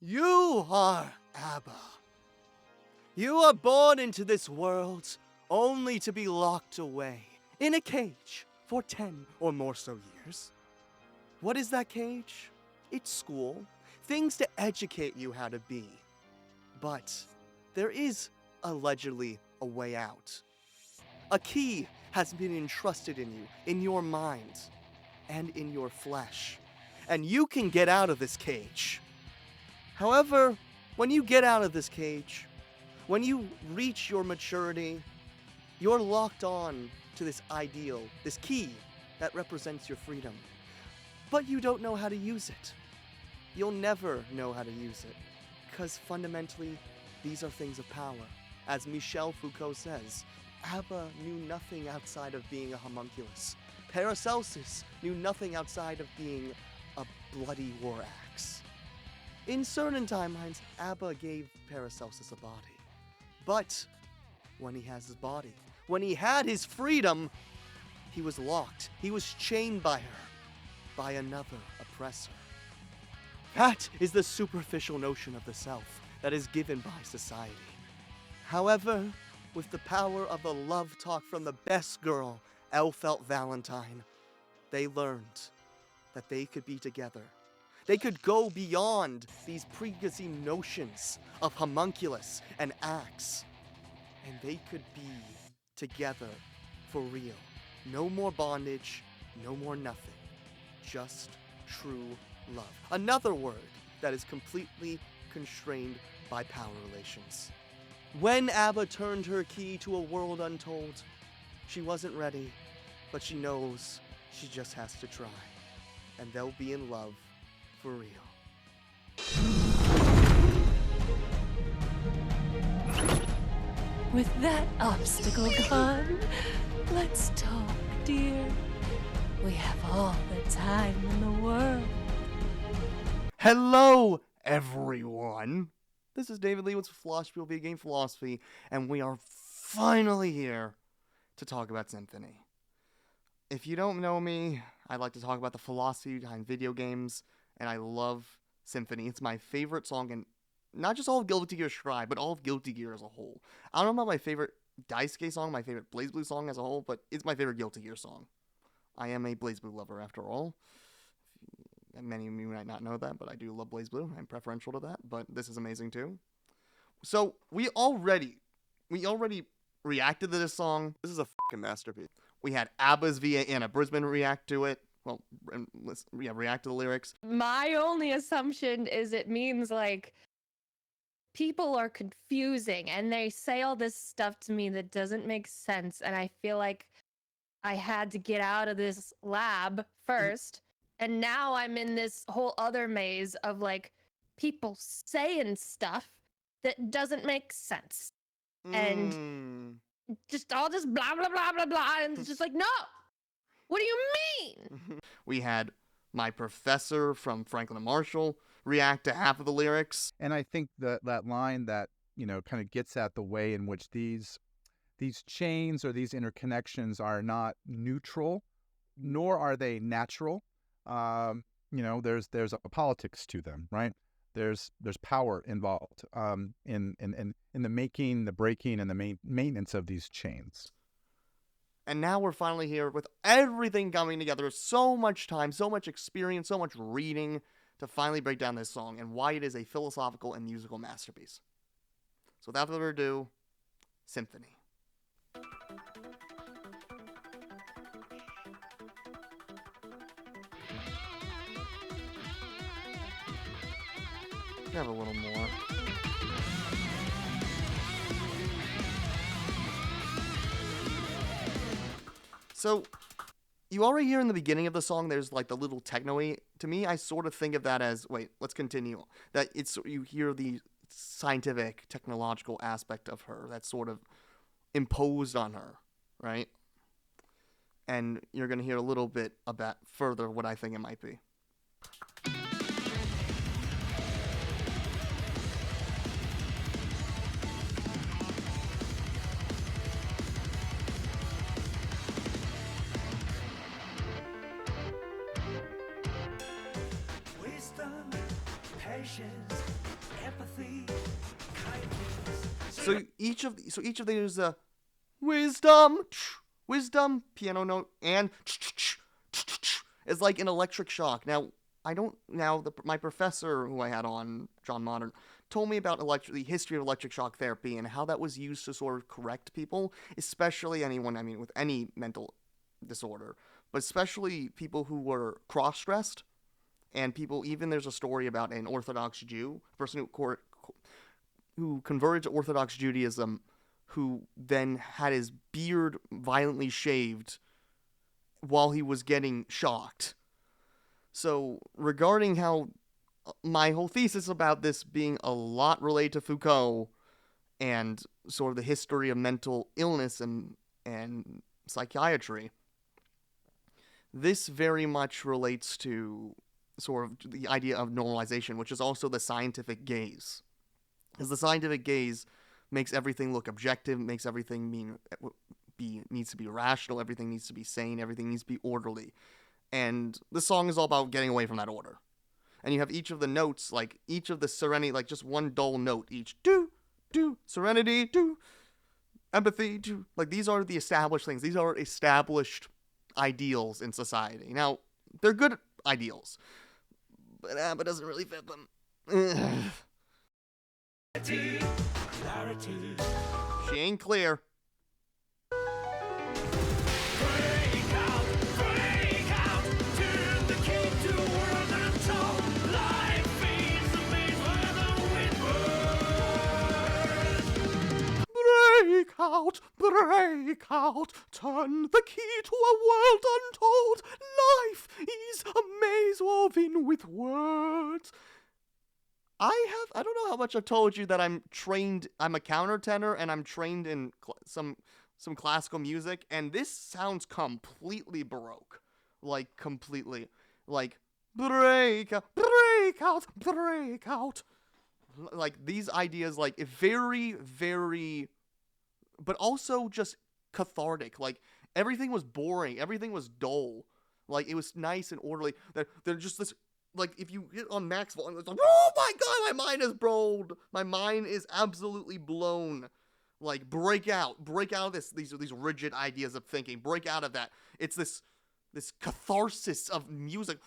You are A.B.A. You are born into this world only to be locked away in a cage for 10 or more so years. What is that cage? It's school, things to educate you how to be. But there is allegedly a way out. A key has been entrusted in you, in your mind, and in your flesh. And you can get out of this cage. However, when you get out of this cage, when you reach your maturity, you're locked on to this ideal, this key that represents your freedom. But you don't know how to use it. You'll never know how to use it, because fundamentally, these are things of power. As Michel Foucault says, A.B.A. knew nothing outside of being a homunculus. Paracelsus knew nothing outside of being a bloody war axe. In certain timelines, A.B.A. gave Paracelsus a body. But when he has his body, when he had his freedom, he was locked. He was chained by her, by another oppressor. That is the superficial notion of the self that is given by society. However, with the power of the love talk from the best girl, Elphelt Valentine, they learned that they could be together. They could go beyond these preconceived notions of homunculus and axe. And they could be together for real. No more bondage, no more nothing. Just true love. Another word that is completely constrained by power relations. When A.B.A. turned her key to a world untold, she wasn't ready, but she knows she just has to try. And they'll be in love for real. With that obstacle gone, let's talk, dear. We have all the time in the world. Hello, everyone. This is David Lee with Philosophy via Game Philosophy, and we are finally here to talk about Symphony. If you don't know me, I like to talk about the philosophy behind video games, and I love Symphony. It's my favorite song in not just all of Guilty Gear Strive, but all of Guilty Gear as a whole. I don't know about my favorite Daisuke song, my favorite BlazBlue song as a whole, but it's my favorite Guilty Gear song. I am a BlazBlue lover after all. Many of you might not know that, but I do love BlazBlue. I'm preferential to that, but this is amazing too. So we already reacted to this song. This is a fucking masterpiece. We had A.B.A.'s via Anna Brisbane react to it. Well, react to the lyrics. My only assumption is it means like people are confusing and they say all this stuff to me that doesn't make sense, and I feel like I had to get out of this lab first, and now I'm in this whole other maze of like people saying stuff that doesn't make sense. And just all this blah blah blah blah blah, and it's just like, no, what do you mean? We had my professor from Franklin and Marshall react to half of the lyrics. And I think that line that, kind of gets at the way in which these chains or these interconnections are not neutral, nor are they natural. There's a politics to them, right? There's power involved in the making, the breaking, and the maintenance of these chains. And now we're finally here with everything coming together. So much time, so much experience, so much reading to finally break down this song and why it is a philosophical and musical masterpiece. So without further ado, Symphony. Have a little more. So, you already hear in the beginning of the song, there's like the little techno-y. To me, I sort of think of that as, wait, let's continue. That it's, you hear the scientific, technological aspect of her that's sort of imposed on her, right? And you're going to hear a little bit about further what I think it might be. Wisdom, patience, So each of these wisdom, wisdom, piano note, and is like an electric shock. Now, my professor who I had on, John Modern, told me about the history of electric shock therapy and how that was used to sort of correct people, especially anyone, with any mental disorder, but especially people who were cross-dressed, and people, even there's a story about an Orthodox Jew, a person who converted to Orthodox Judaism, who then had his beard violently shaved while he was getting shocked. So, regarding how my whole thesis about this being a lot related to Foucault and sort of the history of mental illness and psychiatry, this very much relates to sort of the idea of normalization, which is also the scientific gaze. Because the scientific gaze makes everything look objective, makes everything needs to be rational, everything needs to be sane, everything needs to be orderly. And this song is all about getting away from that order. And you have each of the notes, like each of the serenity, like just one dull note each. Do, serenity, do, empathy, do. Like these are the established things. These are established ideals in society. Now, they're good ideals, but ABBA doesn't really fit them. Clarity. She ain't clear. Break out, turn the key to a world untold. Life is a maze woven with words. I don't know how much I've told you that I'm a countertenor and I'm trained in some classical music, and this sounds completely Baroque. Like, completely. Like, break out, break out, break out. Like, these ideas, like, very, very, but also just cathartic. Like, everything was boring. Everything was dull. Like, it was nice and orderly. They're just this, like, if you hit on max volume, it's like, oh my god, my mind is blown. My mind is absolutely blown. Like, break out of these rigid ideas of thinking. Break out of that. It's this catharsis of music,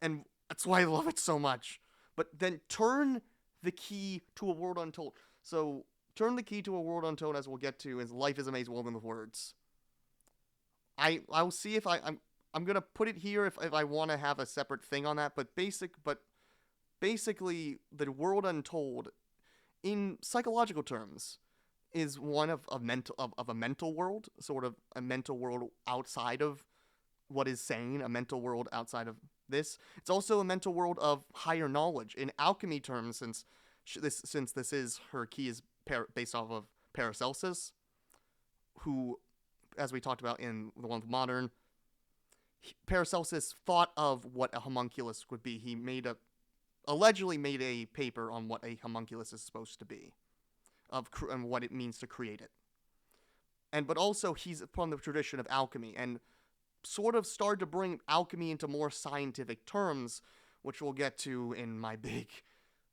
and that's why I love it so much. But then turn the key to a world untold. So, turn the key to a world untold, as we'll get to, is life is a maze woven with words. I'll see if I'm gonna put it here if I want to have a separate thing on that. But basically, the world untold, in psychological terms, is one of a mental world, sort of a mental world outside of what is sane, a mental world outside of this. It's also a mental world of higher knowledge. In alchemy terms, since this is her key is based off of Paracelsus, who, as we talked about in the one with Modern, Paracelsus thought of what a homunculus would be. He allegedly made a paper on what a homunculus is supposed to be, and what it means to create it. But also he's from the tradition of alchemy, and sort of started to bring alchemy into more scientific terms, which we'll get to in my big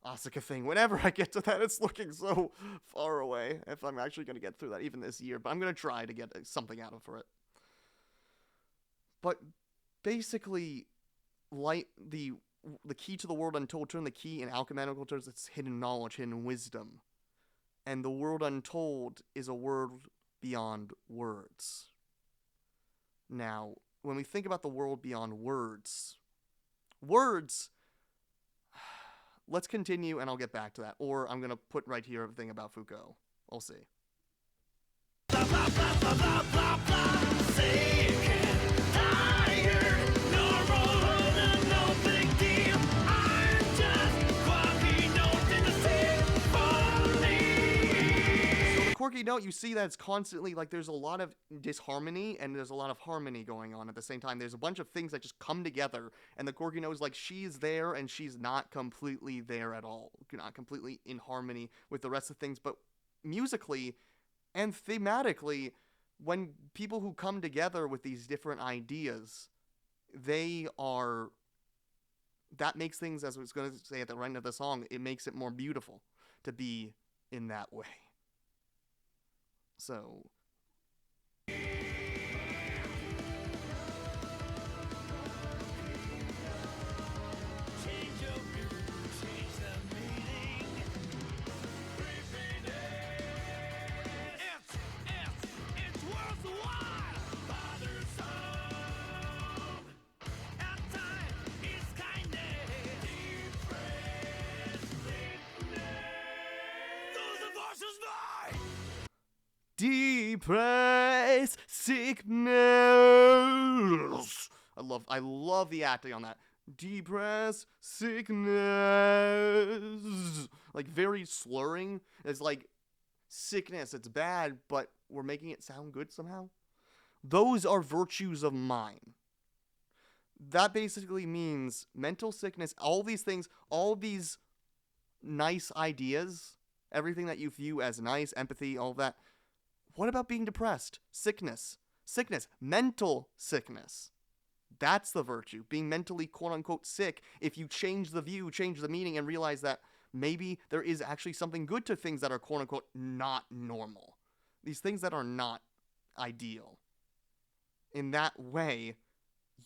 Asuka thing. Whenever I get to that, it's looking so far away, if I'm actually going to get through that even this year, but I'm going to try to get something out of it. But basically, like the key to the world untold, turn the key in alchemical terms, it's hidden knowledge, hidden wisdom. And the world untold is a world beyond words. Now, when we think about the world beyond words, let's continue and I'll get back to that. Or I'm going to put right here a thing about Foucault. We'll see. Quirky note, you see that it's constantly, like, there's a lot of disharmony and there's a lot of harmony going on at the same time. There's a bunch of things that just come together, and the quirky note is like, she's there and she's not completely there at all. Not completely in harmony with the rest of things, but musically and thematically, when people who come together with these different ideas, that makes things, as I was going to say at the end of the song, it makes it more beautiful to be in that way. So depressed sickness. I love the acting on that. Depressed sickness. Like very slurring. It's like sickness, it's bad, but we're making it sound good somehow. Those are virtues of mind. That basically means mental sickness, all these things, all these nice ideas, everything that you view as nice, empathy, all that. What about being depressed? Sickness, mental sickness. That's the virtue. Being mentally quote unquote sick, if you change the view, change the meaning, and realize that maybe there is actually something good to things that are quote unquote not normal. These things that are not ideal. In that way,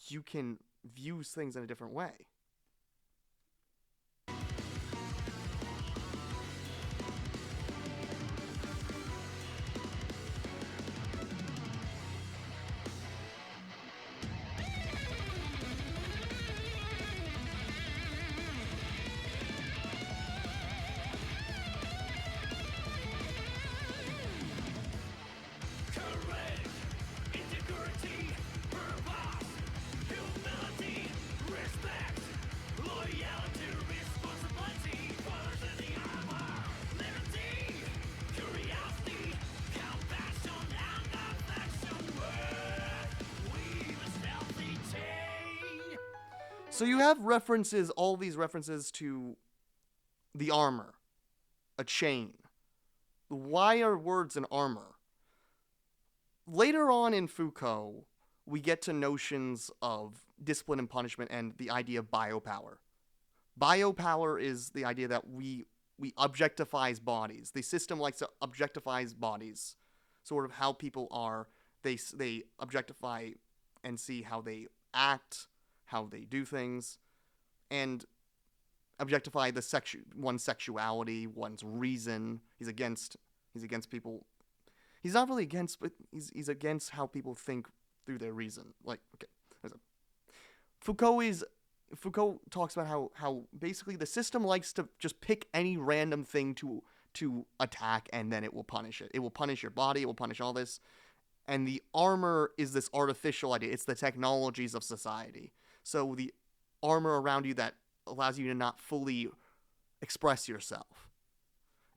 you can view things in a different way. So you have references, all these references to the armor, a chain. Why are words an armor? Later on in Foucault, we get to notions of discipline and punishment and the idea of biopower. Biopower is the idea that we objectifies bodies. The system likes to objectifies bodies, sort of how people are. They objectify and see how they act, how they do things, and objectify one's sexuality, one's reason. He's against people. He's not really against, but he's against how people think through their reason. Like, okay, Foucault talks about how basically the system likes to just pick any random thing to attack, and then it will punish it. It will punish your body. It will punish all this. And the armor is this artificial idea. It's the technologies of society. So the armor around you that allows you to not fully express yourself.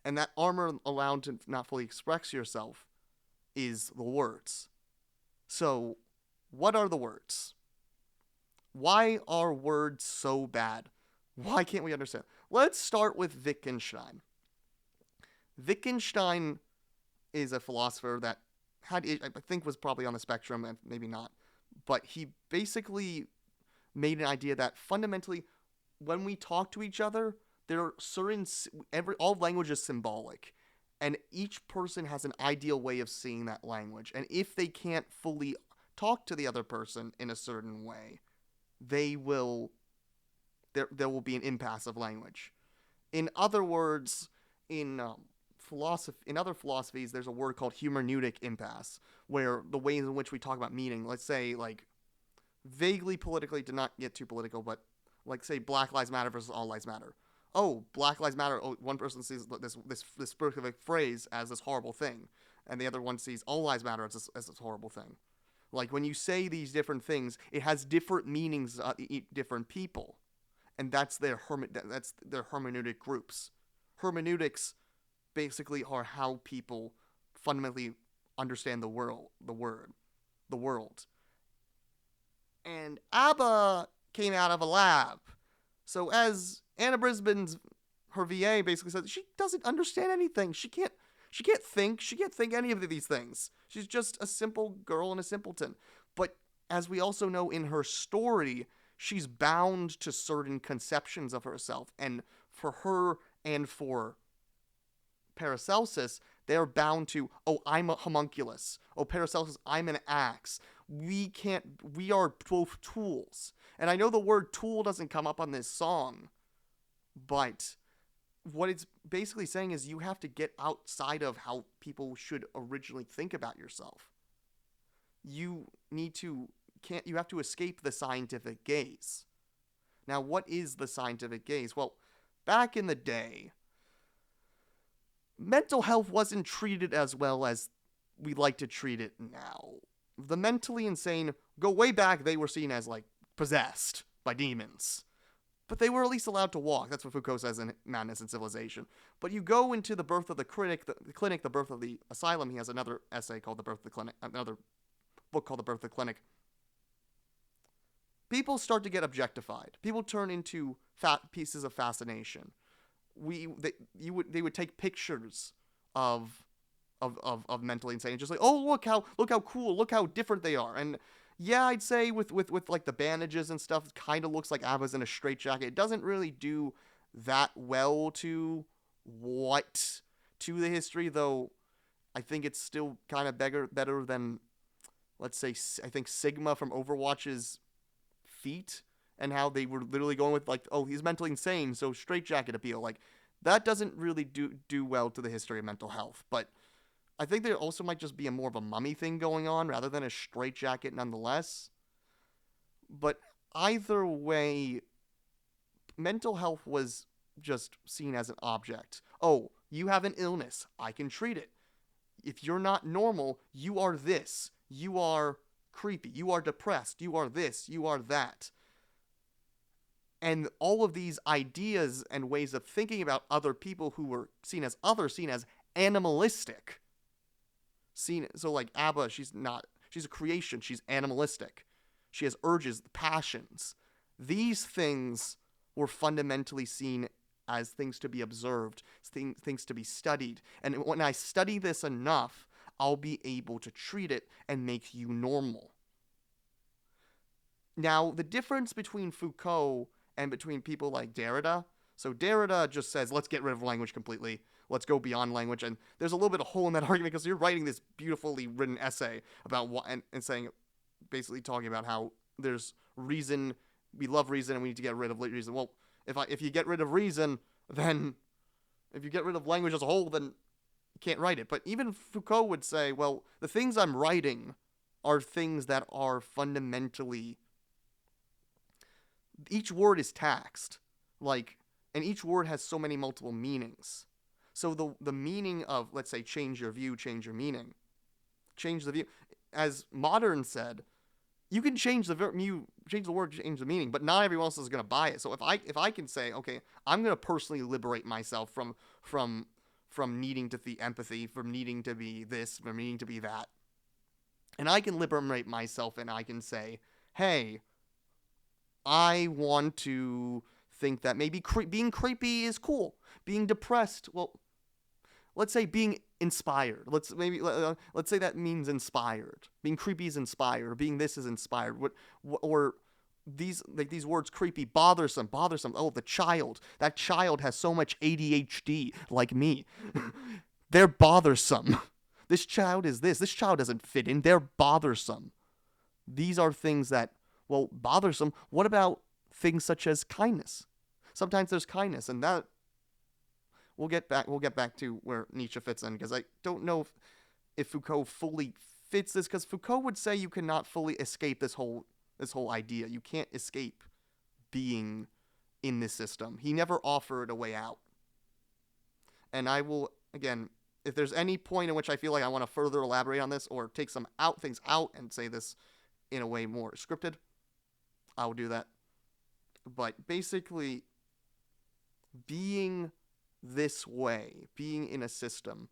And that armor allowed to not fully express yourself is the words. So, what are the words? Why are words so bad? Why can't we understand? Let's start with Wittgenstein. Wittgenstein is a philosopher that I think was probably on the spectrum, and maybe not. But he basically made an idea that fundamentally, when we talk to each other, there are certain, all language is symbolic, and each person has an ideal way of seeing that language. And if they can't fully talk to the other person in a certain way, there will be an impasse of language. In other words, in other philosophies, there's a word called hermeneutic impasse, where the ways in which we talk about meaning, let's say, like, vaguely politically, to not get too political, but like, say, Black Lives Matter versus All Lives Matter. Oh, Black Lives Matter. Oh, one person sees this specific phrase as this horrible thing, and the other one sees All Lives Matter as this horrible thing. Like, when you say these different things, it has different meanings to different people, and that's their hermeneutic groups. Hermeneutics basically are how people fundamentally understand the world. And A.B.A. came out of a lab. So as Anna Brisbane's, her VA basically said, she doesn't understand anything. She can't think any of these things. She's just a simple girl and a simpleton. But as we also know in her story, she's bound to certain conceptions of herself. And for her and for Paracelsus, They are bound to, oh, I'm a homunculus. Oh, Paracelsus, I'm an axe. We are both tools. And I know the word tool doesn't come up on this song, but what it's basically saying is you have to get outside of how people should originally think about yourself. You have to escape the scientific gaze. Now, what is the scientific gaze? Well, back in the day, mental health wasn't treated as well as we like to treat it now. The mentally insane, go way back, they were seen as, like, possessed by demons. But they were at least allowed to walk. That's what Foucault says in Madness and Civilization. But you go into The Birth of the Clinic, The Birth of the Asylum. He has another essay called The Birth of the Clinic, another book called The Birth of the Clinic. People start to get objectified. People turn into pieces of fascination. They would take pictures of mentally insane, and just like, oh, look how cool, look how different they are. And yeah, I'd say with like the bandages and stuff, it kind of looks like ABBA's in a straitjacket. It doesn't really do that well to the history, though. I think it's still kind of better than, let's say, I think Sigma from Overwatch's feet, and how they were literally going with, like, oh, he's mentally insane, so straitjacket appeal. Like, that doesn't really do well to the history of mental health. But I think there also might just be more of a mummy thing going on rather than a straitjacket nonetheless. But either way, mental health was just seen as an object. Oh, you have an illness, I can treat it. If you're not normal, you are this. You are creepy. You are depressed. You are this. You are that. And all of these ideas and ways of thinking about other people who were seen as animalistic. So like ABBA, she's a creation. She's animalistic. She has urges, passions. These things were fundamentally seen as things to be observed, things to be studied. And when I study this enough, I'll be able to treat it and make you normal. Now, the difference between Foucault and between people like Derrida, so Derrida just says, let's get rid of language completely. Let's go beyond language. And there's a little bit of hole in that argument because you're writing this beautifully written essay about what, and saying, basically talking about how there's reason, we love reason, and we need to get rid of reason. Well, if you get rid of reason, then if you get rid of language as a whole, then you can't write it. But even Foucault would say, well, the things I'm writing are things that are fundamentally, each word is taxed, like, and each word has so many multiple meanings. So the meaning of, let's say, change your view, change your meaning, change the view, as Modern said, you can change the word, change the meaning, but not everyone else is going to buy it. So if I can say, okay, I'm going to personally liberate myself from needing to feel empathy, from needing to be this, from needing to be that, and I can liberate myself, and I can say, hey, I want to think that maybe being creepy is cool. Being depressed, well, let's say being inspired. Let's say that means inspired. Being creepy is inspired. Or being this is inspired. Or these words, creepy, bothersome. Oh, the child. That child has so much ADHD, like me. They're bothersome. This child is this. This child doesn't fit in. They're bothersome. These are things that, well, bothersome. What about things such as kindness? Sometimes there's kindness, and that we'll get back to where Nietzsche fits in, because I don't know if Foucault fully fits this, because Foucault would say you cannot fully escape this whole idea. You can't escape being in this system. He never offered a way out. And I will, again, if there's any point in which I feel like I want to further elaborate on this or take some things out and say this in a way more scripted, I will do that. But basically, being this way, being in a system,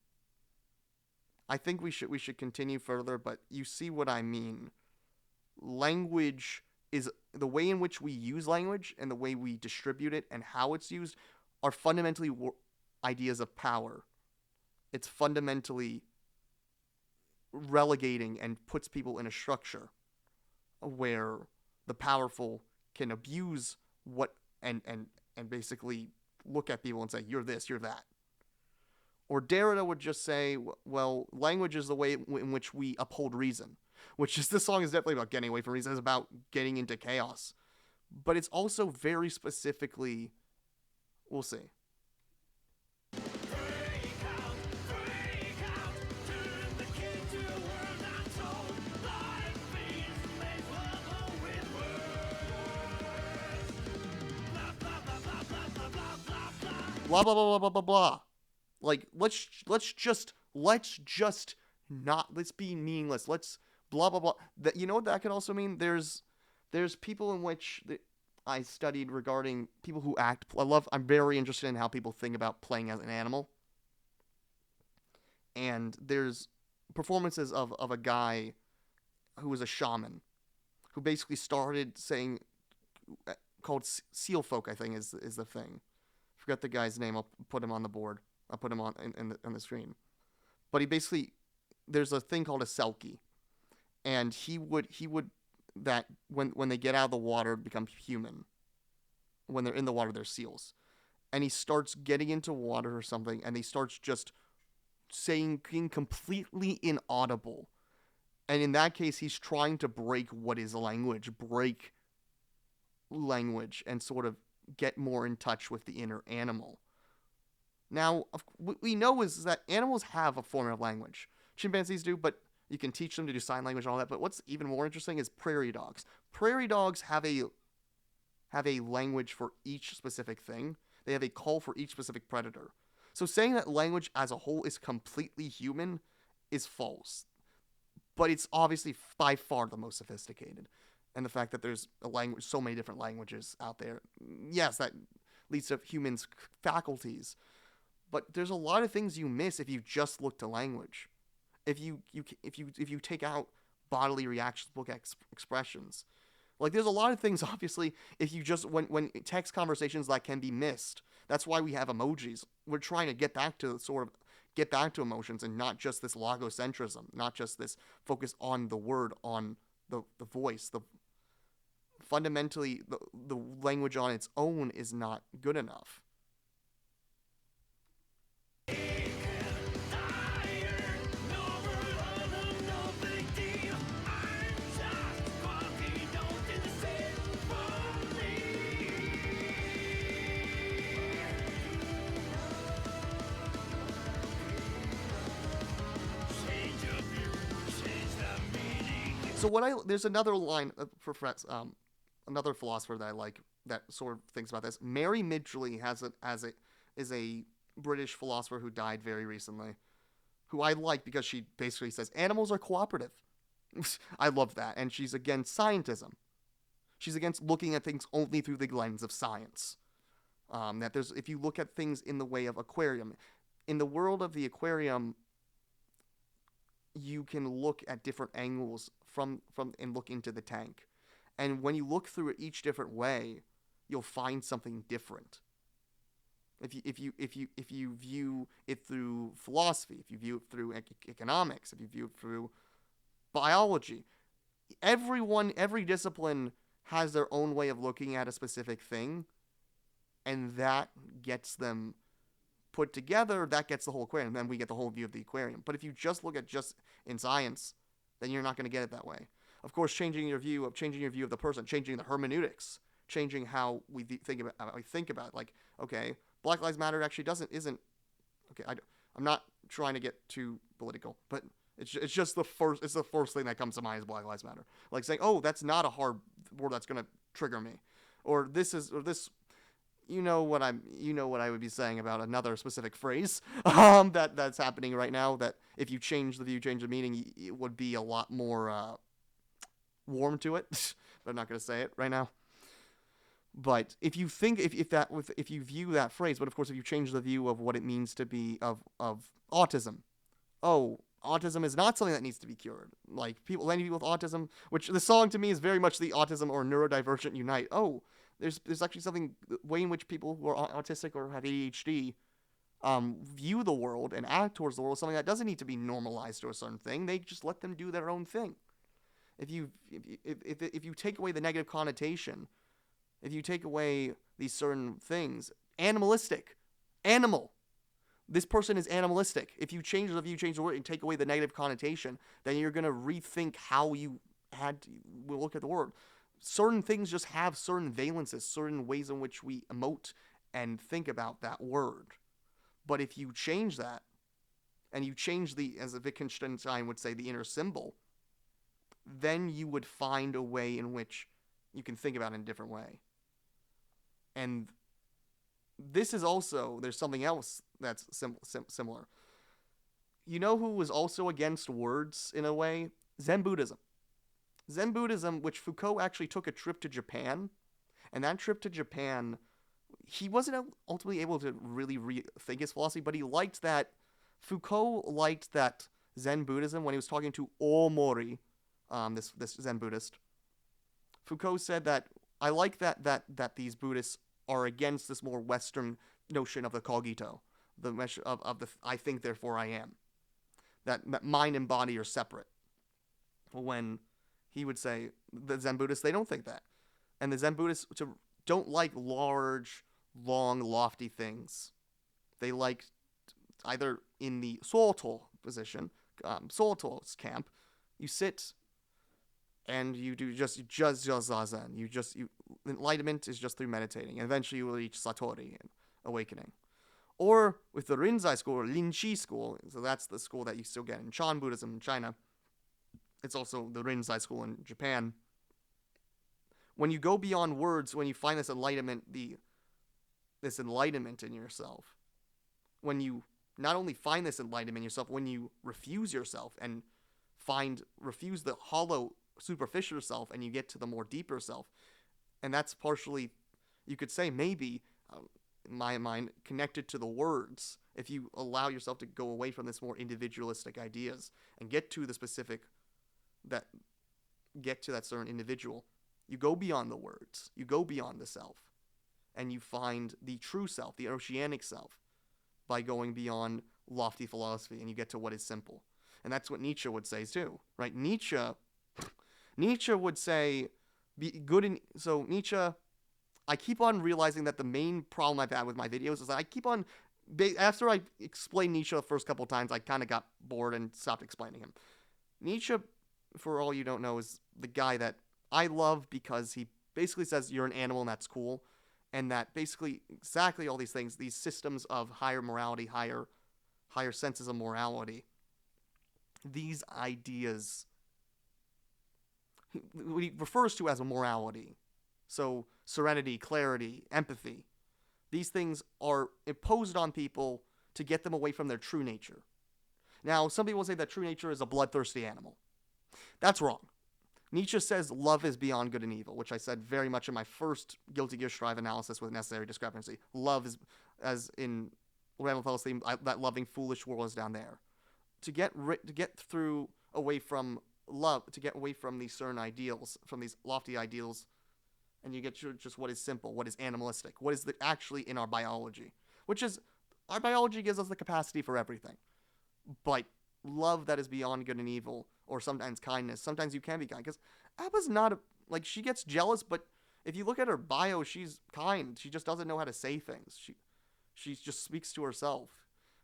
I think we should continue further, but you see what I mean. Language is, the way in which we use language and the way we distribute it and how it's used are fundamentally ideas of power. It's fundamentally relegating and puts people in a structure where the powerful can abuse what and basically look at people and say, you're this, you're that. Or Derrida would just say, well, language is the way in which we uphold reason, which is, this song is definitely about getting away from reason. It's about getting into chaos. But it's also very specifically, we'll see. Blah, blah, blah, blah, blah, blah, blah. Like, let's be meaningless. Let's blah, blah, blah. That, you know what that could also mean? There's people in which I studied regarding people who act. I'm very interested in how people think about playing as an animal. And there's performances of a guy who was a shaman, who basically started saying, called seal folk, I think is the thing. Forget the guy's name. I'll put him on the board. I'll put him on the screen. But he basically, there's a thing called a selkie, and he would that when they get out of the water become human. When they're in the water, they're seals, and he starts getting into water or something, and he starts just saying completely inaudible, and in that case, he's trying to break what is language, and sort of get more in touch with the inner animal. Now, what we know is that animals have a form of language. Chimpanzees do, but you can teach them to do sign language and all that. But what's even more interesting is prairie dogs. Prairie dogs have a language for each specific thing. They have a call for each specific predator. So saying that language as a whole is completely human is false. But it's obviously by far the most sophisticated. And the fact that there's so many different languages out there, yes, that leads to humans' faculties. But there's a lot of things you miss if you just look to language. If you take out bodily reactions, look at expressions. Like, there's a lot of things, obviously, if you just, when text conversations that can be missed. That's why we have emojis. We're trying to get back to emotions and not just this logocentrism, not just this focus on the word, on the voice. Fundamentally, the language on its own is not good enough. So there's another line another philosopher that I like that sort of thinks about this. Mary Midgley is a British philosopher who died very recently, who I like because she basically says animals are cooperative. I love that, and she's against scientism. She's against looking at things only through the lens of science. If you look at things in the way of aquarium, in the world of the aquarium, you can look at different angles from and look into the tank. And when you look through it each different way, you'll find something different. If you view it through philosophy, if you view it through economics, if you view it through biology, every discipline has their own way of looking at a specific thing, and that gets them put together, that gets the whole aquarium, and then we get the whole view of the aquarium. But if you just look at just in science, then you're not going to get it that way. Of course, changing your view of the person, changing the hermeneutics, changing how we think about it. Like, okay, Black Lives Matter actually isn't okay. I'm not trying to get too political, but it's just the first thing that comes to mind is Black Lives Matter. Like saying, oh, that's not a hard word that's going to trigger me, or this. You know what I would be saying about another specific phrase that's happening right now, that if you change the view, change the meaning, it would be a lot more warm to it. But I'm not going to say it right now. But if you think if you view that phrase, but of course if you change the view of what it means to be of autism, autism is not something that needs to be cured. Like many people with autism, which the song to me is very much the autism or neurodivergent unite. Oh, there's actually something, the way in which people who are autistic or have ADHD view the world and act towards the world, something that doesn't need to be normalized to a certain thing. They just let them do their own thing. If you take away the negative connotation, if you take away these certain things, animalistic, animal, this person is animalistic. If you change the word and take away the negative connotation, then you're going to rethink how you will look at the word. Certain things just have certain valences, certain ways in which we emote and think about that word. But if you change that, and you change as Wittgenstein would say, the inner symbol, then you would find a way in which you can think about it in a different way. And this is also, there's something else that's similar. You know who was also against words in a way? Zen Buddhism. Zen Buddhism, which Foucault actually took a trip to Japan, and that trip to Japan, he wasn't ultimately able to really rethink his philosophy, but Foucault liked that Zen Buddhism when he was talking to Omori, this Zen Buddhist. Foucault said that, I like that these Buddhists are against this more Western notion of the cogito, the measure of the I think therefore I am, that mind and body are separate. When he would say the Zen Buddhists, they don't think that, and the Zen Buddhists don't like large, long, lofty things. They like either in the Soto position, Soto's camp, you sit and you do just zazen. Enlightenment is just through meditating, and eventually you will reach satori and awakening. Or with the Rinzai school or Linchi school, so that's the school that you still get in Chan Buddhism in China. It's also the Rinzai school in Japan. When you go beyond words, when you find this enlightenment in yourself, when you not only find this enlightenment in yourself, when you refuse yourself and refuse the hollow, superficial self, and you get to the more deeper self, and that's partially, you could say maybe, in my mind, connected to the words. If you allow yourself to go away from this more individualistic ideas and get to the specific, get to that certain individual, you go beyond the words, you go beyond the self, and you find the true self, the oceanic self, by going beyond lofty philosophy, and you get to what is simple. And that's what Nietzsche would say too, right? Nietzsche would say, be good in, so Nietzsche, I keep on realizing that the main problem I've had with my videos is that I keep on, after I explained Nietzsche the first couple times, I kind of got bored and stopped explaining him. Nietzsche, for all you don't know, is the guy that I love because he basically says you're an animal and that's cool. And that basically exactly all these things, these systems of higher morality, higher senses of morality, these ideas, what he refers to as a morality. So serenity, clarity, empathy, these things are imposed on people to get them away from their true nature. Now, some people say that true nature is a bloodthirsty animal. That's wrong. Nietzsche says love is beyond good and evil, which I said very much in my first Guilty Gear Strive analysis with necessary discrepancy. Love is, as in Ramaphosa's theme, that loving foolish world is down there. To get away from love, to get away from these certain ideals, from these lofty ideals, and you get to just what is simple, what is animalistic, what is actually in our biology, which is, our biology gives us the capacity for everything. But love that is beyond good and evil, or sometimes kindness. Sometimes you can be kind, because A.B.A's not she gets jealous, but if you look at her bio, she's kind. She just doesn't know how to say things. She just speaks to herself,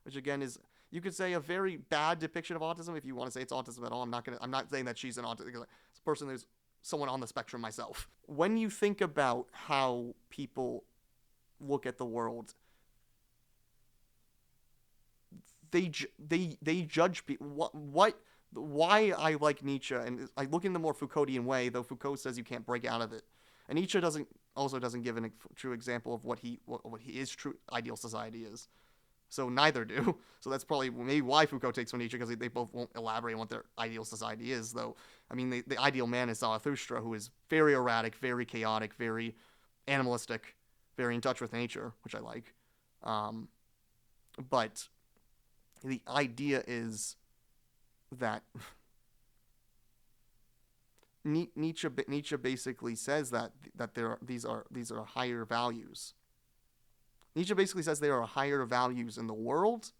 which again is, you could say, a very bad depiction of autism if you want to say it's autism at all. I'm not saying that she's an autistic. It's a person who's someone on the spectrum myself. When you think about how people look at the world, they judge people. Why I like Nietzsche, and I look in the more Foucauldian way, though Foucault says you can't break out of it, and Nietzsche doesn't give a true example of what his true ideal society is. So neither do. So that's probably maybe why Foucault takes from Nietzsche, because they both won't elaborate on what their ideal society is. Though, I mean, the ideal man is Zarathustra, who is very erratic, very chaotic, very animalistic, very in touch with nature, which I like. But the idea is that Nietzsche basically says that these are higher values. Nietzsche basically says there are higher values in the world,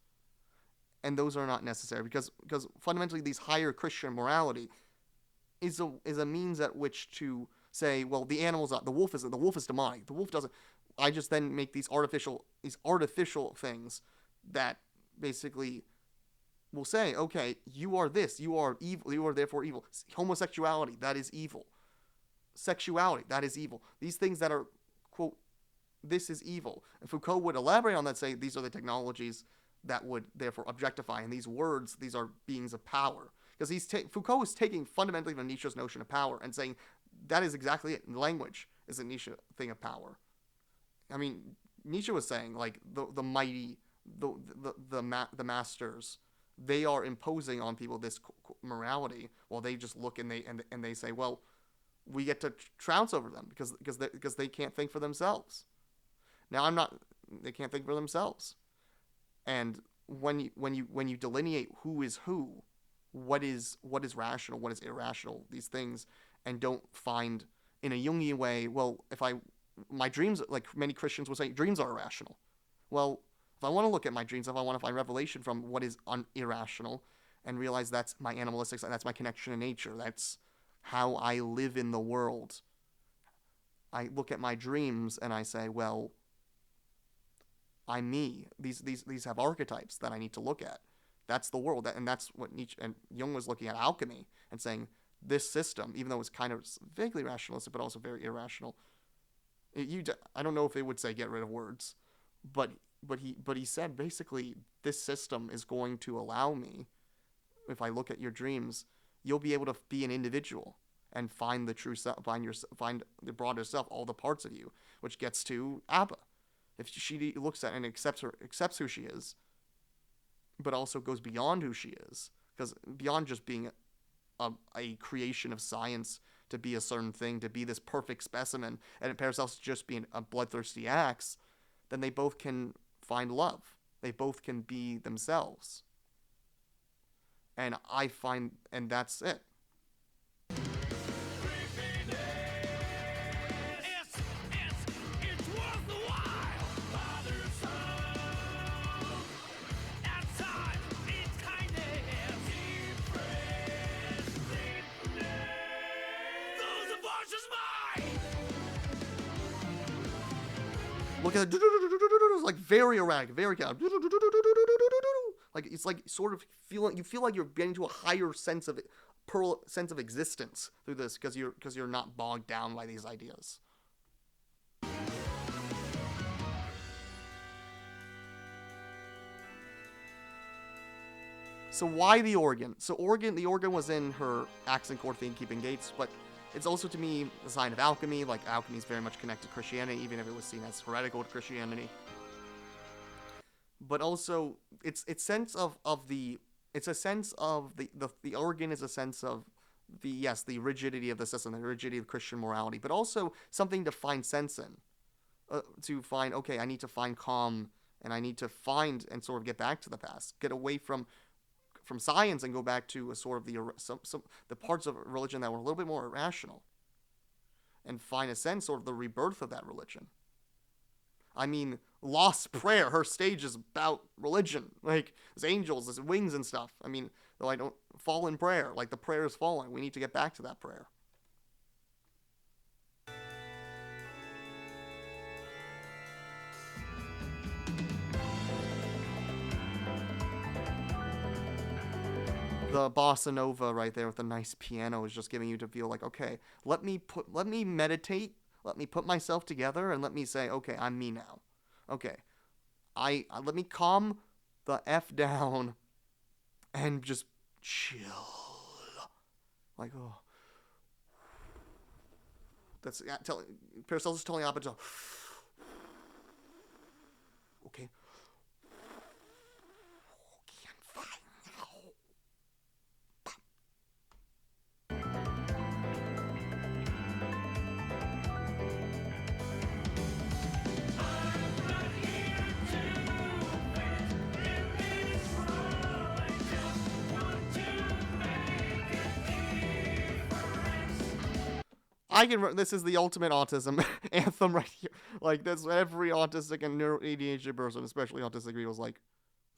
and those are not necessary because fundamentally these higher Christian morality is a means at which to say, well, the wolf is demonic. The wolf doesn't. I just then make these artificial things that basically will say, okay, you are this, you are evil, you are therefore evil. Homosexuality, that is evil. Sexuality, that is evil. These things that are, quote, this is evil. And Foucault would elaborate on that, say these are the technologies that would therefore objectify, and these words, these are beings of power. Because Foucault is taking fundamentally from Nietzsche's notion of power and saying that is exactly it. Language is a Nietzsche thing of power. I mean, Nietzsche was saying like the mighty, the masters, they are imposing on people this morality, while they just look and they say, well, we get to trounce over them because they can't think for themselves. Now they can't think for themselves. And when you delineate who is who, what is rational, what is irrational, these things, and don't find in a Jungian way, well, my dreams, like many Christians will say, dreams are irrational. Well, if I want to look at my dreams, if I want to find revelation from what is irrational and realize that's my animalistic side, that's my connection to nature, that's how I live in the world, I look at my dreams and I say, well, I'm me. These have archetypes that I need to look at. That's the world, and that's what Nietzsche and Jung was looking at alchemy and saying this system, even though it's kind of vaguely rationalistic but also very irrational. I don't know if it would say get rid of words, but he said basically this system is going to allow me, if I look at your dreams, you'll be able to be an individual and find the true self, find the broader self, all the parts of you, which gets to A.B.A. If she looks at and accepts who she is, but also goes beyond who she is, because beyond just being a creation of science to be a certain thing, to be this perfect specimen, and Paracelsus just being a bloodthirsty axe, then they both can find love. They both can be themselves. And that's it. Look at it. It's like very erratic, very kind of like it's like sort of you feel like you're getting to a higher sense of existence through this because you're not bogged down by these ideas. So why the organ? The organ was in her accent chord theme, Keeping Gates, but it's also, to me, a sign of alchemy. Like, alchemy is very much connected to Christianity, even if it was seen as heretical to Christianity. But also, it's a sense of the organ is a sense of the rigidity of the system, the rigidity of Christian morality, but also something to find sense in. To find, okay, I need to find calm, and I need to find and sort of get back to the past, get away from science and go back to a sort of the parts of religion that were a little bit more irrational, and find a sense, sort of the rebirth of that religion. I mean, Lost Prayer, her stage is about religion. Like, there's angels, there's wings and stuff. I mean, though I don't fall in prayer, like the prayer is falling. We need to get back to that prayer. The bossa nova right there with the nice piano is just giving you to feel like, okay, let me meditate, let me put myself together, and let me say, okay, I'm me now. Okay, let me calm the F down and just chill. Like, oh, that's Paracelsus is telling A.B.A. Okay. This is the ultimate autism anthem right here. Like, that's every autistic and ADHD person, especially autistic people, is like,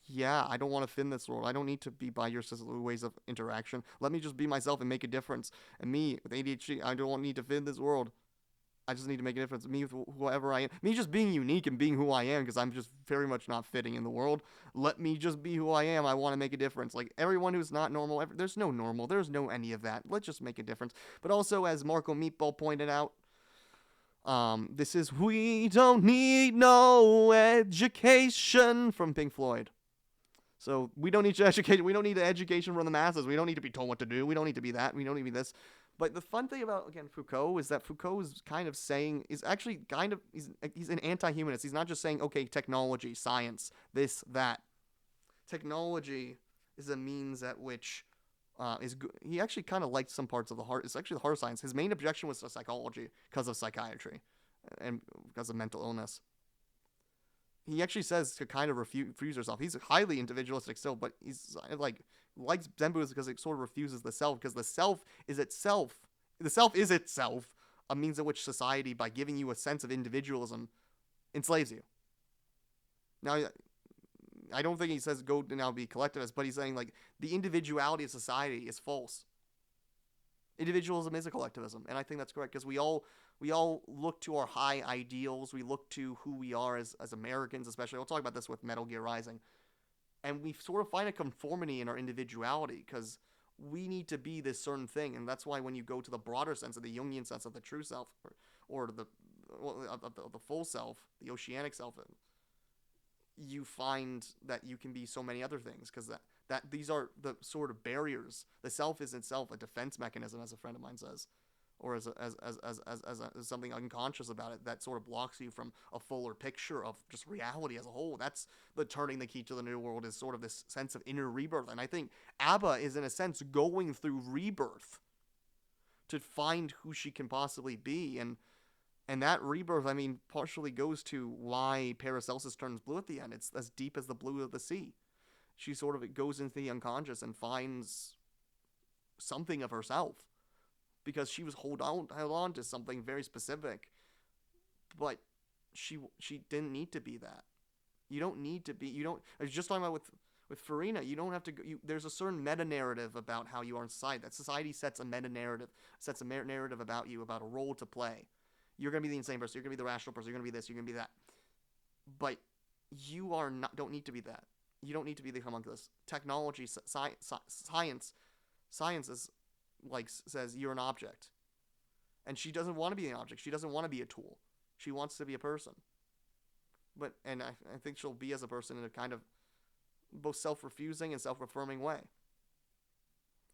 yeah, I don't want to fit in this world. I don't need to be by your ways of interaction. Let me just be myself and make a difference. And me, with ADHD, I don't need to fit in this world. I just need to make a difference. Me with whoever I am. Me just being unique and being who I am because I'm just very much not fitting in the world. Let me just be who I am. I want to make a difference. Like everyone who's not normal, there's no normal. There's no any of that. Let's just make a difference. But also, as Marco Meatball pointed out, this is "We Don't Need No Education" from Pink Floyd. So we don't need to educate. We don't need an education from the masses. We don't need to be told what to do. We don't need to be that. We don't need to be this. But the fun thing about, again, Foucault is that Foucault is kind of saying, is actually kind of, he's an anti-humanist. He's not just saying, okay, technology, science, this, that. Technology is a means at which is good. He actually kind of liked some parts of the heart. It's actually the heart science. His main objection was to psychology because of psychiatry and because of mental illness. He actually says to kind of refuse yourself. He's highly individualistic still, but he's likes Zen Buddhism because it sort of refuses the self, because the self is itself a means in which society, by giving you a sense of individualism, enslaves you. Now, I don't think he says go to now be collectivist, but he's saying like the individuality of society is false. Individualism is a collectivism, and I think that's correct because we all look to our high ideals. We look to who we are as Americans, especially. We'll talk about this with Metal Gear Rising. And we sort of find a conformity in our individuality because we need to be this certain thing. And that's why when you go to the broader sense of the Jungian sense of the true self or the full self, the oceanic self, you find that you can be so many other things because that these are the sort of barriers. The self is itself a defense mechanism, as a friend of mine says, or as something unconscious about it that sort of blocks you from a fuller picture of just reality as a whole. That's the turning the key to the new world, is sort of this sense of inner rebirth. And I think A.B.A is in a sense going through rebirth to find who she can possibly be. And that rebirth, I mean, partially goes to why Paracelsus turns blue at the end. It's as deep as the blue of the sea. She sort of goes into the unconscious and finds something of herself, because she was held on to something very specific, but she didn't need to be that. You don't need to be. You don't. I was just talking about with Farina. You don't have to. There's a certain meta narrative about how you are in society. That society sets a meta narrative, narrative about you, about a role to play. You're gonna be the insane person. You're gonna be the rational person. You're gonna be this. You're gonna be that. But you are not. Don't need to be that. You don't need to be the homunculus. Technology, science is says you're an object, and she doesn't want to be an object. She doesn't want to be a tool. She wants to be a person. And I think she'll be as a person in a kind of both self-refusing and self-affirming way.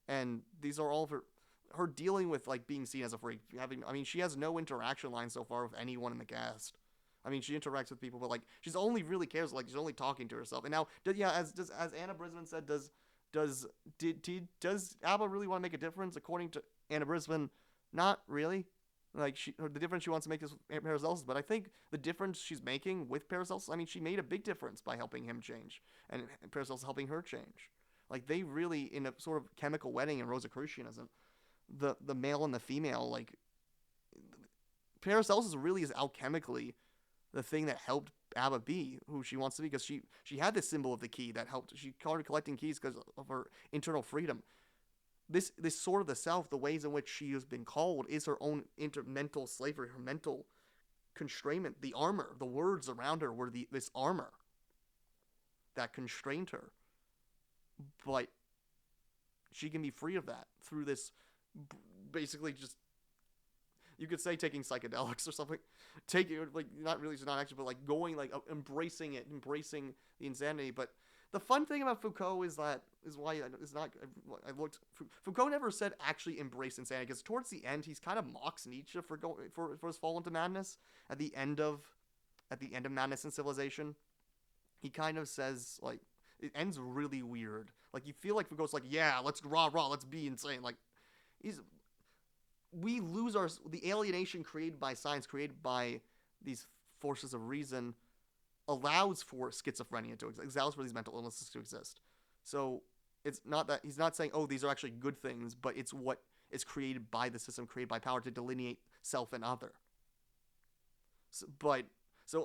And these are all of her dealing with being seen as a freak. She has no interaction line so far with anyone in the cast. I mean, she interacts with people, but she's only really cares she's only talking to herself. And now, as Anna Brisbane said, does A.B.A really want to make a difference? According to Anna Brisbane, not really. The difference she wants to make is with Paracelsus, but I think the difference she's making with Paracelsus, she made a big difference by helping him change, and Paracelsus helping her change. They really, in a sort of chemical wedding in Rosicrucianism, the male and the female, Paracelsus really is alchemically the thing that helped A.B.A be who she wants to be, because she had this symbol of the key that helped. She started collecting keys because of her internal freedom. This sort of the self, the ways in which she has been called, is her own mental slavery, her mental constrainment. The armor, the words around her were this armor that constrained her. But she can be free of that through this, basically just, you could say taking psychedelics or something. Taking, not really, not actually, but going, embracing it, embracing the insanity. But the fun thing about Foucault Foucault never said actually embrace insanity, because towards the end, he's kind of mocks Nietzsche for his fall into madness. At the end of Madness and Civilization, he kind of says, it ends really weird. You feel like Foucault's yeah, let's let's be insane. We lose the alienation created by science, created by these forces of reason, allows for schizophrenia to exist, allows for these mental illnesses to exist. So it's not that he's not saying, oh, these are actually good things, but it's what is created by the system, created by power to delineate self and other. So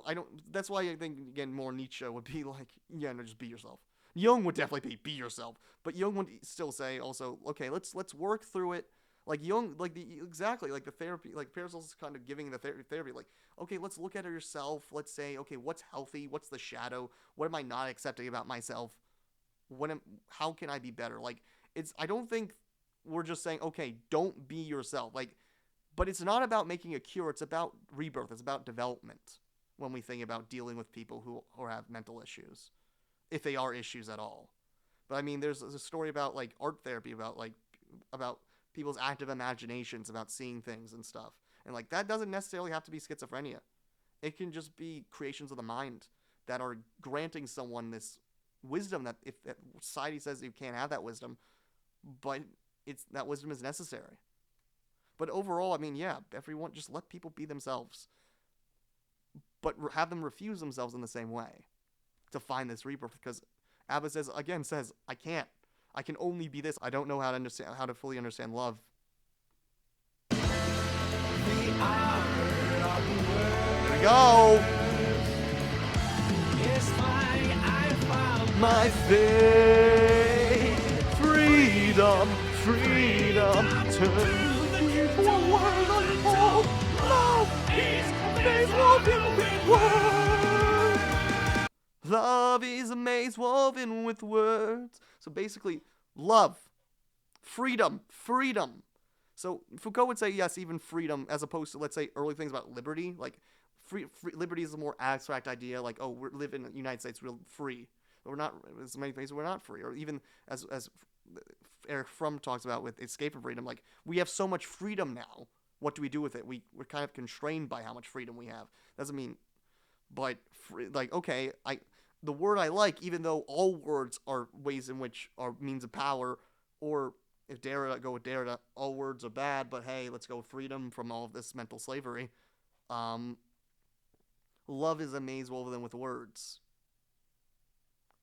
I don't. That's why I think, again, more Nietzsche would be just be yourself. Jung would definitely be yourself, but Jung would still say also, okay, let's work through it. Like Jung, like exactly like the therapy, like Paracelsus is kind of giving the therapy, like, okay, let's look at yourself. Let's say, okay, what's healthy? What's the shadow? What am I not accepting about myself? How can I be better? Like, I don't think we're just saying, okay, don't be yourself. Like, but it's not about making a cure. It's about rebirth. It's about development when we think about dealing with people who have mental issues, if they are issues at all. But I mean, there's a story about like art therapy, about people's active imaginations, about seeing things and stuff. And like that doesn't necessarily have to be schizophrenia. It can just be creations of the mind that are granting someone this wisdom that if that society says you can't have that wisdom, but that wisdom is necessary. But overall, I mean, yeah, everyone just let people be themselves, but have them refuse themselves in the same way to find this rebirth. Because A.B.A says, I can't. I can only be this. I don't know how to fully understand love. Here we go. My fate, freedom, turn to a world unfold. Love is a maze woven with words. Love is a maze woven with words. So basically, love, freedom. So Foucault would say, yes, even freedom, as opposed to, let's say, early things about liberty. Like, free liberty is a more abstract idea. Like, oh, we live in the United States, we're free. But we're not, in so many places, we're not free. Or even as Eric Fromm talks about with escape from freedom, like, we have so much freedom now. What do we do with it? We're kind of constrained by how much freedom we have. Doesn't mean, but, okay, the word I like, even though all words are ways in which are means of power, or if Derrida, go with Derrida, all words are bad, but hey, let's go with freedom from all of this mental slavery. Love is a maze woven with words.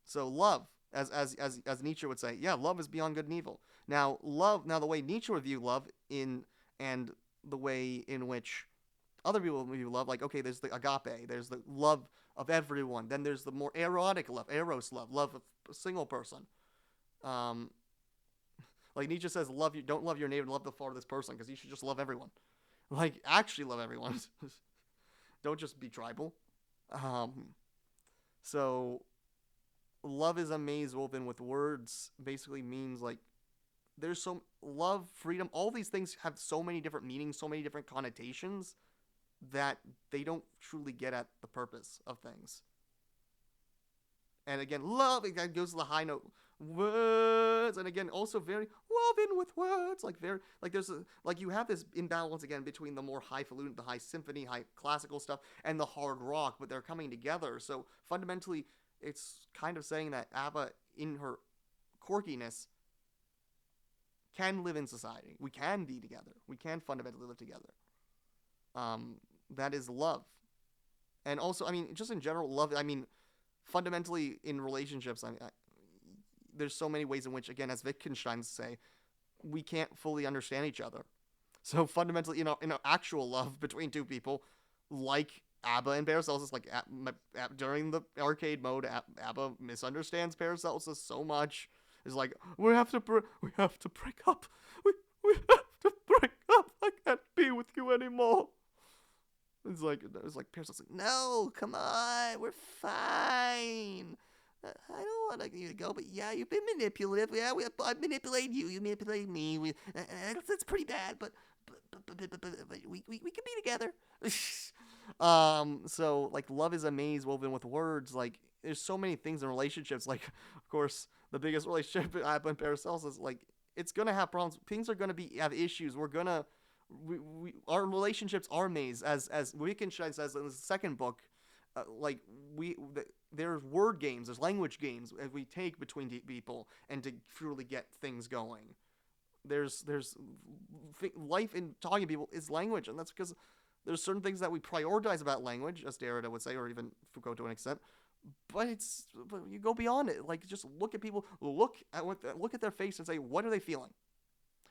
So love, as Nietzsche would say, yeah, love is beyond good and evil. Now the way Nietzsche would view love and the way in which other people view love, like, okay, there's the agape, there's the love of everyone, then there's the more erotic love, eros love of a single person. Like Nietzsche says, don't love your neighbor, love the farthest person, because you should just love everyone. Like, actually love everyone. Don't just be tribal. So love is a maze woven with words basically means, like, there's love, freedom, all these things have so many different meanings, so many different connotations, that they don't truly get at the purpose of things. And again, love, it goes to the high note. Words, and again, also very woven with words. Like, you have this imbalance again between the more highfalutin, the high symphony, high classical stuff, and the hard rock, but they're coming together. So fundamentally, it's kind of saying that A.B.A, in her quirkiness, can live in society. We can be together. We can fundamentally live together. That is love. And also, I mean, just in general, love, I mean, fundamentally in relationships, there's so many ways in which, again, as Wittgenstein say, we can't fully understand each other. So fundamentally, in actual love between two people, like A.B.A and Paracelsus, like during the arcade mode, A.B.A misunderstands Paracelsus so much. It's like, we have to break up. We have to break up. I can't be with you anymore. It's like Paracelsus, like, no, come on, we're fine. I don't want you to go, but yeah, you've been manipulative. Yeah, I manipulated you. You manipulated me. That's pretty bad, but we can be together. So, like, love is a maze woven with words. Like, there's so many things in relationships. Like, of course, the biggest relationship A.B.A and Paracelsus, like, it's gonna have problems. Things are gonna have issues. Our relationships are maze, as Wittgenstein says in the second book. There's word games, there's language games that we take between people and to truly get things going. There's life in talking to people is language, and that's because there's certain things that we prioritize about language, as Derrida would say, or even Foucault to an extent. But you go beyond it. Like, just look at people, look at their face and say, what are they feeling?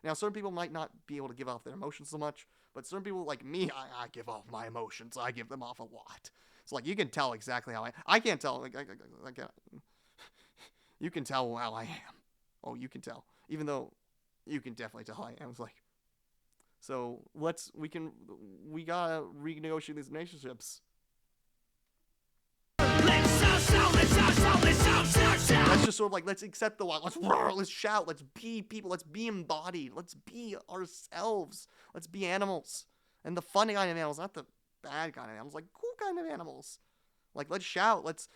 Now, certain people might not be able to give off their emotions so much, but certain people like me, I give off my emotions. I give them off a lot. It's like, you can tell exactly how I can't tell. You can tell how I am. Oh, you can tell. Even though you can definitely tell I am. It's like, So we gotta renegotiate these relationships. Let's just sort of like, let's accept the wild. Let's roar, let's shout. Let's be people. Let's be embodied. Let's be ourselves. Let's be animals. And the fun kind of animals, not the bad kind of animals, like cool kind of animals. Like, let's shout. Let's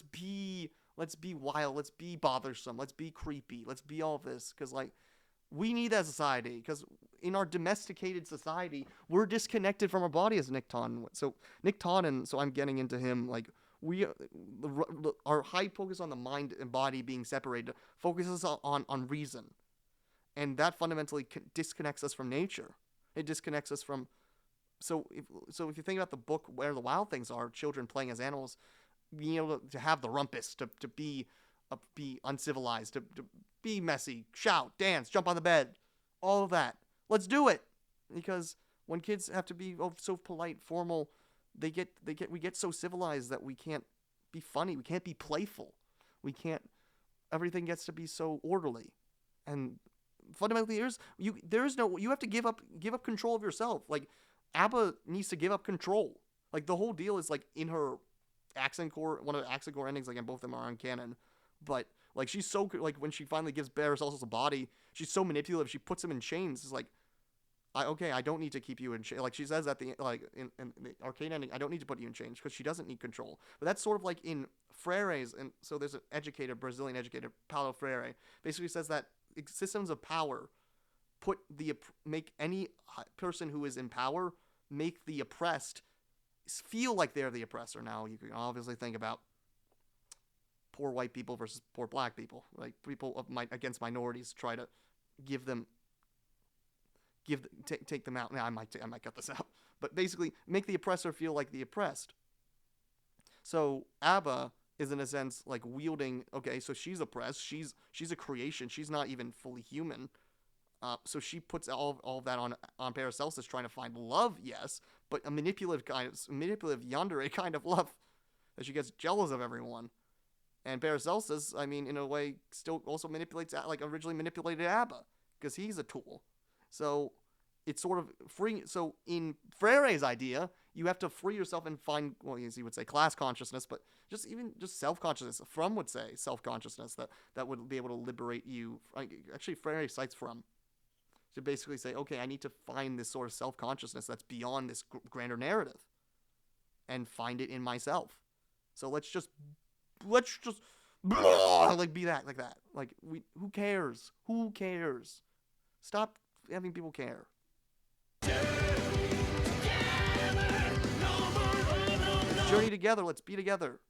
be wild. Let's be bothersome. Let's be creepy. Let's be all this. Because, like, we need that society. Because in our domesticated society, we're disconnected from our body, as Nick Tannen. So Nick Tannen, so I'm getting into him, like, our high focus on the mind and body being separated focuses on reason, and that fundamentally disconnects us from nature. It disconnects us from. So if you think about the book Where the Wild Things Are, children playing as animals, being able to have the rumpus, to be uncivilized, to be messy, shout, dance, jump on the bed, all of that. Let's do it, because when kids have to be so polite, formal. We get so civilized that we can't be funny. We can't be playful. Everything gets to be so orderly. And fundamentally, you have to give up control of yourself. Like, A.B.A needs to give up control. Like, the whole deal is, like, in her accent core, one of the accent core endings, again, both of them are on canon. But, like, she's so, like, when she finally gives Paracelsus a body, she's so manipulative, she puts him in chains. It's like, I don't need to keep you in chains. Like, she says at the, like, in the arcade ending, I don't need to put you in chains, because she doesn't need control. But that's sort of like in Freire's, and so there's an Brazilian educator, Paulo Freire, basically says that systems of power make any person who is in power make the oppressed feel like they're the oppressor. Now, you can obviously think about poor white people versus poor black people. Like, people against minorities try to take them out. Now, I might cut this out. But basically, make the oppressor feel like the oppressed. So A.B.A is, in a sense, like, wielding. Okay, so she's oppressed. She's a creation. She's not even fully human. So she puts all of that on Paracelsus, trying to find love, yes, but a manipulative yandere kind of love, that she gets jealous of everyone. And Paracelsus, I mean, in a way, still also manipulates, like, originally manipulated A.B.A, because he's a tool. So it's sort of freeing. So in Freire's idea, you have to free yourself and find, well, as you would say, class consciousness, but just self-consciousness. Fromm would say self-consciousness, that would be able to liberate you. Actually, Freire cites Fromm to basically say, okay, I need to find this sort of self-consciousness that's beyond this grander narrative, and find it in myself. So let's just like, be that, like that. Like, who cares? Who cares? Stop having people care. Journey together. Let's be together.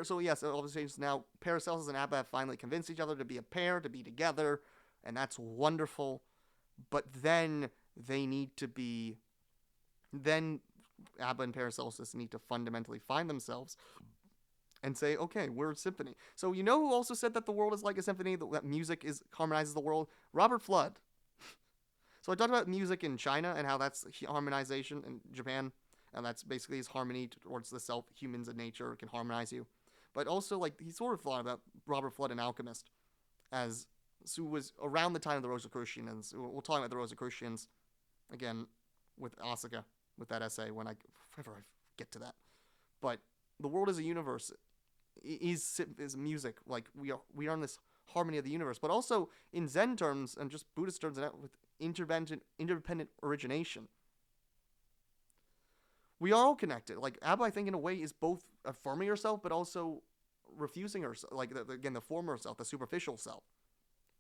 So yes, all the changes now. Paracelsus and A.B.A have finally convinced each other to be a pair, to be together, and that's wonderful. But then they need to be. Then A.B.A and Paracelsus need to fundamentally find themselves and say, okay, we're a symphony. So you know who also said that the world is like a symphony, that music harmonizes the world? Robert Flood. So I talked about music in China and how that's harmonization in Japan, and that's basically his harmony towards the self. Humans and nature can harmonize you. But also, like, he sort of thought about Robert Flood, an alchemist, who was around the time of the Rosicrucians. We'll talk about the Rosicrucians again with Asuka, with that essay, if ever I get to that. But the world is a universe. Is music. Like, we are in this harmony of the universe, but also in Zen terms and just Buddhist terms, with independent origination. We are all connected. Like, A.B.A, I think, in a way, is both affirming herself, but also refusing herself. Like, again, the former self, the superficial self.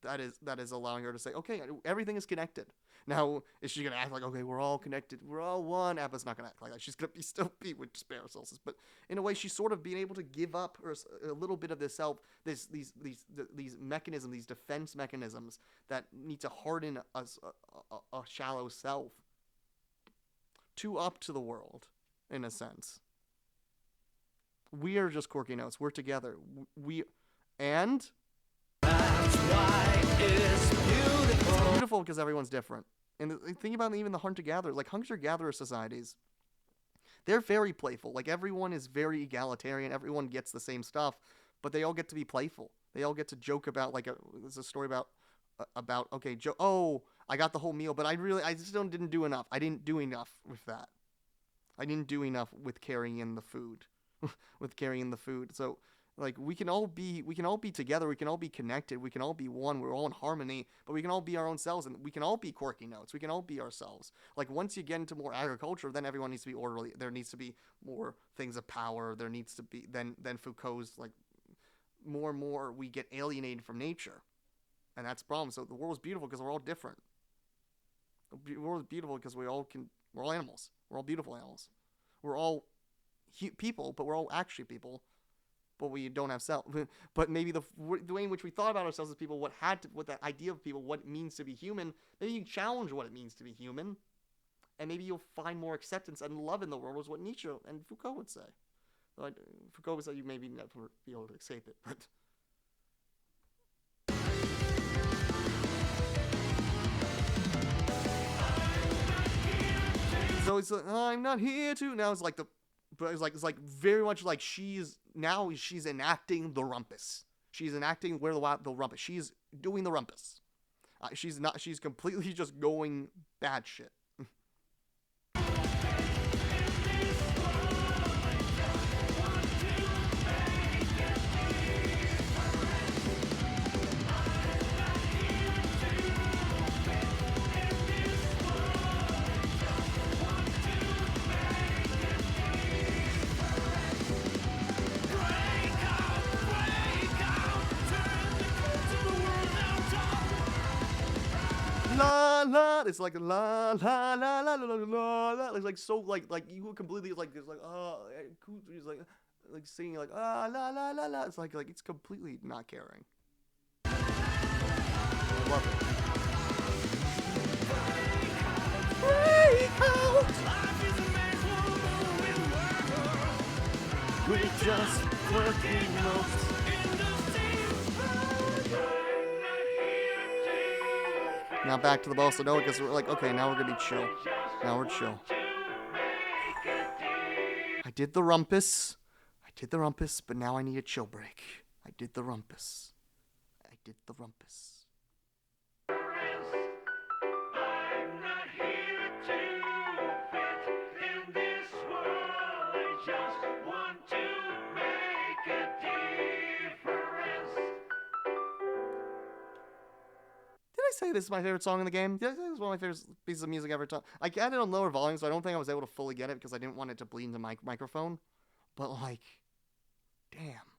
That is allowing her to say, okay, everything is connected. Now, is she going to act like, okay, we're all connected, we're all one? A.B.A's not going to act like that. She's going to still be with Paracelsus. But in a way, she's sort of being able to give up a little bit of this self, these mechanisms, these defense mechanisms that need to harden a shallow self up to the world, in a sense. We are just quirky notes. We're together. And that's why it's beautiful. It's beautiful because everyone's different. And think about even the hunter-gatherer, like hunter-gatherer societies. they're very playful. Like, everyone is very egalitarian. Everyone gets the same stuff, but they all get to be playful. They all get to joke about, like, there's a story about okay, oh, I got the whole meal, but I just didn't do enough. I didn't do enough with that. I didn't do enough with carrying in the food. So, like, we can all be together. We can all be connected. We can all be one. We're all in harmony, but we can all be our own selves, and we can all be quirky notes. We can all be ourselves. Like, once you get into more agriculture, then everyone needs to be orderly. There needs to be more things of power. There needs to be then Foucault's, like, more and more we get alienated from nature, and that's the problem. So the world is beautiful because we're all different. The world is beautiful because we're all animals. We're all beautiful animals. We're all people, but we're all actually people. But we don't have self. But maybe the way in which we thought about ourselves as people, what that idea of people, what it means to be human, maybe you challenge what it means to be human, and maybe you'll find more acceptance and love in the world, is what Nietzsche and Foucault would say. Foucault would say you maybe never be able to escape it, but. So it's like, I'm not here to. Now it's like it's like very much like she's enacting the rumpus. She's enacting where the rumpus. She's doing the rumpus. She's completely just going bad shit. La la, it's like la la la la la la la. It's like so like you completely like it's like he's like singing like la la la la. It's like it's completely not caring. I love it. Break out. We're just working notes. Now back to the bossa nova because we're like, okay, now we're gonna be chill. Now we're chill. I did the rumpus, but now I need a chill break. I did the rumpus. Did I say this is my favorite song in the game? Did I say this is one of my favorite pieces of music ever done? I had it on lower volume, so I don't think I was able to fully get it because I didn't want it to bleed into my microphone. But, like, damn.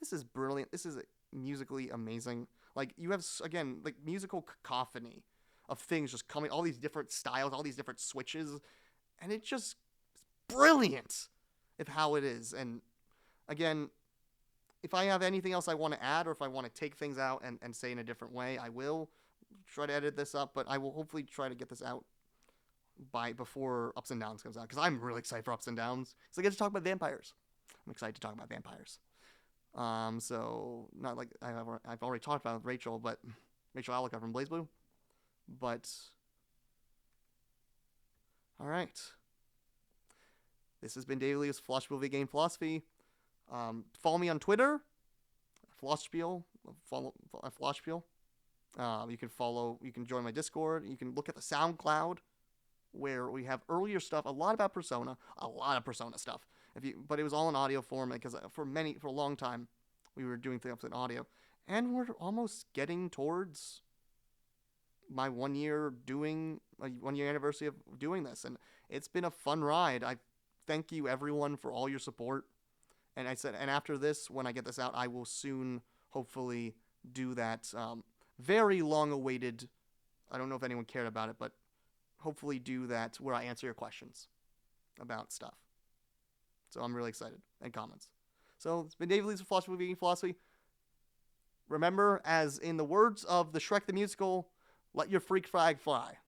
This is brilliant. This is musically amazing. Like, you have, again, like, musical cacophony of things just coming, all these different styles, all these different switches, and it just is brilliant of how it is. And, again, if I have anything else I want to add, or if I want to take things out and say in a different way, I will try to edit this up, but I will hopefully try to get this out before Ups and Downs comes out, because I'm really excited for Ups and Downs, because I get to talk about vampires. I'm excited to talk about vampires. So not like I've already talked about Rachel Allica from BlazBlue, but all right. This has been David Leo's Philosophy of Game Philosophy. Follow me on Twitter, Philosophiel. You can join my Discord. You can look at the SoundCloud, where we have earlier stuff, a lot about Persona, a lot of Persona stuff. But it was all in audio form because for a long time we were doing things in audio, and we're almost getting towards my 1 year anniversary of doing this, and it's been a fun ride. I thank you everyone for all your support. And and after this, when I get this out, I will soon, hopefully, do that very long-awaited, I don't know if anyone cared about it, but hopefully do that where I answer your questions about stuff. So I'm really excited. And comments. So it's been David Lee's Philosophy of Eating Philosophy. Remember, as in the words of the Shrek the Musical, let your freak flag fly.